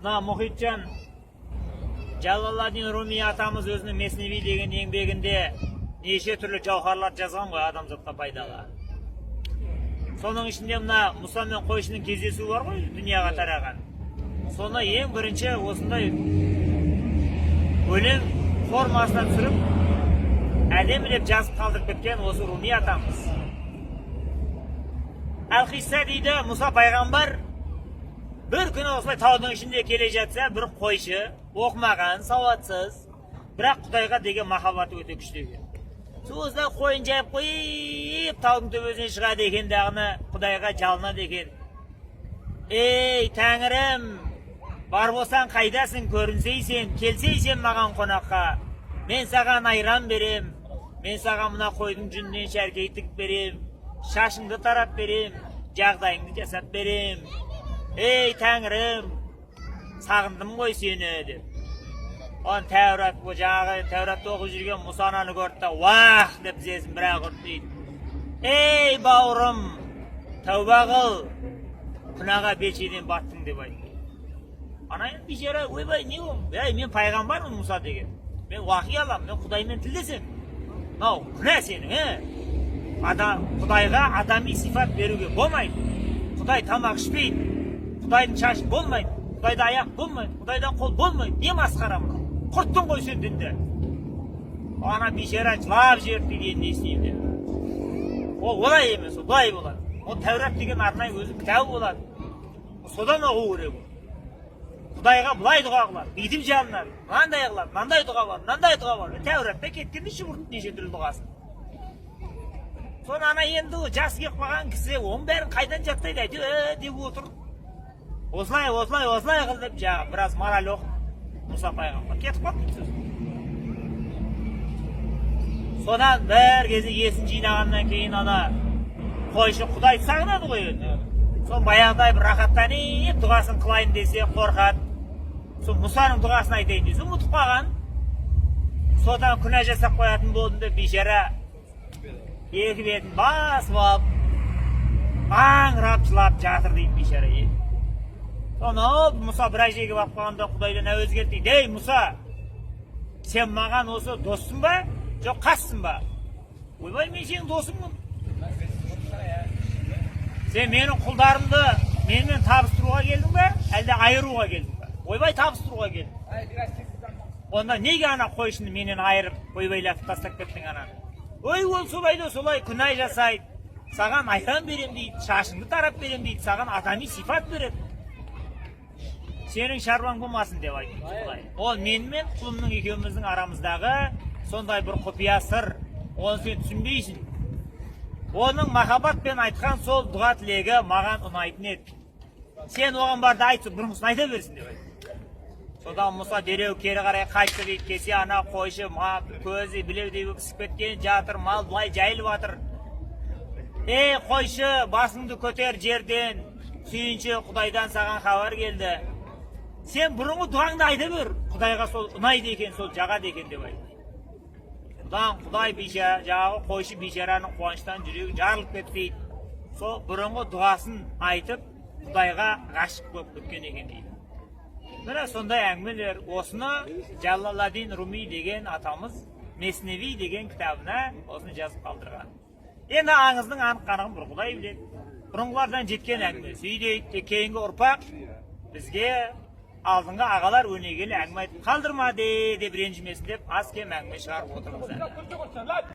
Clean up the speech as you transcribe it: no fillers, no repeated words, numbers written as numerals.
мына Мұхитжан Жалалладдин Руми атамыз өзінің Месневи деген еңбегінде неше түрлі жауһарлар жазған ғой адамзатқа пайдалы. Соның ішінде мына Мұса мен қойшының кездесуі бар ғой, дүнияға тараған. Соны ең бірінші осындай өлең формасына түсіріп, әдемілеп жазып қалдырып кеткен осы Руми атамыз. Әл-Қисса дейді, Мұса пайғамбар бір күні осылай таудың ішінде келе жатса, бір қойшы, оқымаған, сауатсыз, бірақ Құдайға деген махаббаты өте күшті екен. Осылай қойын жайып қойып, таудың төбесіне шығады екен дағыны, Құдайға жалынады екен. Ей, Тәңірім, бар болсаң қайдасың, көрінсейсен, келсейсен маған қонаққа. Мен саған айран берем, мен саған мына қойдың жүнінен шәркейтік берем, шашыңды тарап берем, жағдайыңды жасап берем. Ей, Тәңірім, сағындым ғой сені, деп. Он Тәурат, жаңағы Тәуратты оқып жүрген Мұса ананы көрді да, уах, деп тізесін бірақ ұрды дейді. Ей, бауырым, тәуба қыл, күнәға белшеден баттың деп айтты. Ана енді бейшара, ойбай, не ол? Мен пайғамбармын Мұса деген. Мен уақи алам, мен Құдаймен тілдесем. Мынау күнә сенің, Құдайға адами сифат беруге болмайды. Құдай тамақ ішпейді, Құдайдың шашы болмайды, Құдайда аяқ болмайды, Құдайдан қол болмайды. Не масқара мынау? Құрттың ғой сен дінді. Ана бейшара жылап жіберді деген не істеймін деп. Ол олай емес, олай болады. Ол Тәурат деген арнайы өзі кітабы болады. Содан оқу керек. Құдайға бұлай дұға қылады, бүйтіп жалынады, мынандай қылады, мынандай дұға бар, мынандай дұға бар. Тәуратта кеткен шұбырды неше түрлі дұғасын. Соны ана енді жас келіп қалған кісі оның бәрін қайдан жаттайды, әйтеуір деп отыр. Осылай қыл деп жағы біраз мораль оқып Мұса пайғамбар кетіп қалды сөз. Содан бір кезде есін жинағаннан кейін ана қойшы Құдай сағынады ғой енді. Сол баяғыдай бір рахаттанып дұғасын қылайын десе қорқады. Сол Мұсаның дұғасын айтайын десе ұмытып қалған. Содан күнә жасап қоятын болдым деп бейшара екі бетін басып алып, аңырап жылап жатыр дейді бейшара. Соны Мұса бір жерге барып қалғанда Құдайдан әуез келді дейді. Ей Мұса, сен маған осы доссың ба, жоқ қассың ба? Ойбай, мен сенің досыңмын. Сен менің құлдарымды менімен табыстыруға келдің ба, әлде айыруға келдің ба? Ойбай, табыстыруға келдің. Онда неге ана қойшыны менен айырып, ойбайлатып тастап кеттің ананы? Ой, ол солай күнә жасайды. Саған айран берем дейді, шашыңды тарап берем дейді, саған адами сифат береді. Сенің шаруаң болмасын деп айтты. Ол менімен құлымның екеуміздің арамыздағы сондай бір құпия сыр. Оны сен түсінбейсің. Оның махаббатпен айтқан сол дұға тілегі маған ұнайтын еді. Сен оған барды айтып, бұрынғысын айта берсін деп айтты. Содан Мұса дереу кері қарай қайтты дейді. Кесе ана қойшы көзі білеудей өксіп кеткен жатыр, мал былай жайылып жатыр. Ей қойшы, басыңды көтер жерден, сүйінші Құдайдан саған хабар келді. Сен бұрынғы дұғаңды айта бер, Құдайға сол ұнайды екен, сол жағады екен деп айтты. Содан Құдай жағы қойшы бейшараның қуаныштан жүрегі жарылып кетті дейді. Сол бұрынғы дұғасын айтып, Құдайға ғашық болып кеткен екен дейді. Міне сондай әңгімелер. Осыны Жалалладдин Руми деген атамыз Месневи деген кітабына осыны жазып қалдырған. Енді аңыздың анық қанығын бір Құдай біледі. Бұрынғылардан жеткен әңгіме. Сөйдейді, кейінгі ұрпақ бізге алдыңғы ағалар өнегелі әңгіме айтып қалдырмады деп ренжімесін деп аз кем әңгіме шығарып отырмыз.